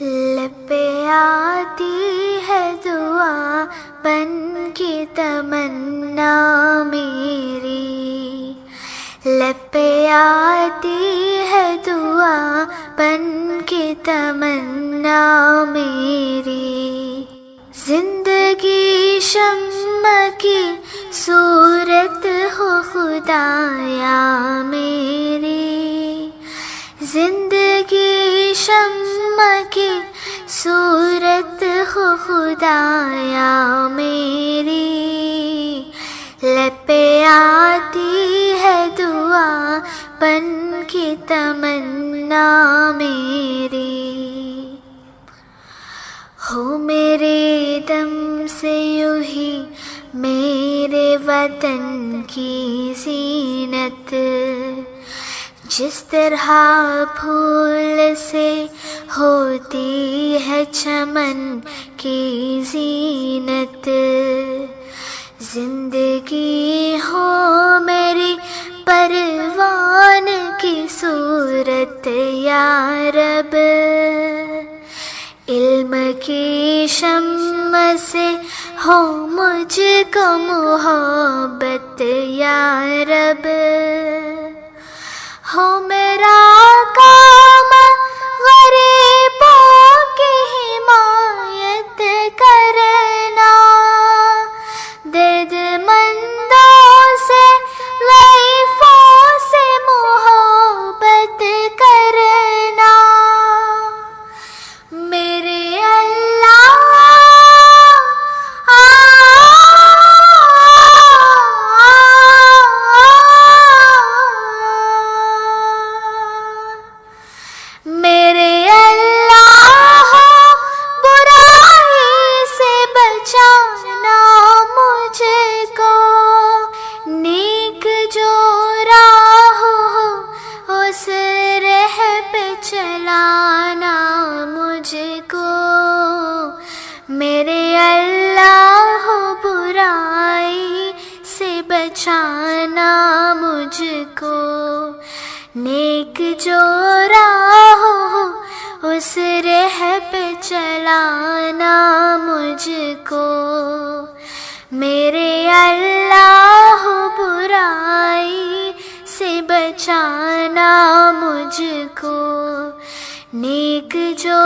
لب پہ آتی ہے دعا بن کے تمنا میری، لب پہ آتی ہے دعا بن کے تمنا میری، زندگی شمع کی صورت ہو خدایا میری، زندگی شمع کی صورت ہو خدایا میری، لب پہ آتی ہے دعا بن کے تمنا میری، ہو میرے دم سے یوں ہی میرے وطن کی زینت، جس طرح پھول سے ہوتی ہے چمن کی زینت، زندگی ہو میری پروان کی صورت یا رب، علم کی شمع سے ہو مجھ کو محبت یا رب، ہو میرا کام غریبوں کی حمایت کرنا، درد مندوں سے ضعیفوں سے محبت کرنا، میرے اللہ میرے اللہ برائی سے بچانا مجھ کو، نیک جو راہ ہو اس راہ پہ چلانا مجھ کو، میرے اللہ برائی سے بچانا مجھ کو، نیک جو راہ ہو اس راہ پہ چلانا مجھ کو، میرے اللہ برائی سے بچانا مجھ کو، نیک جو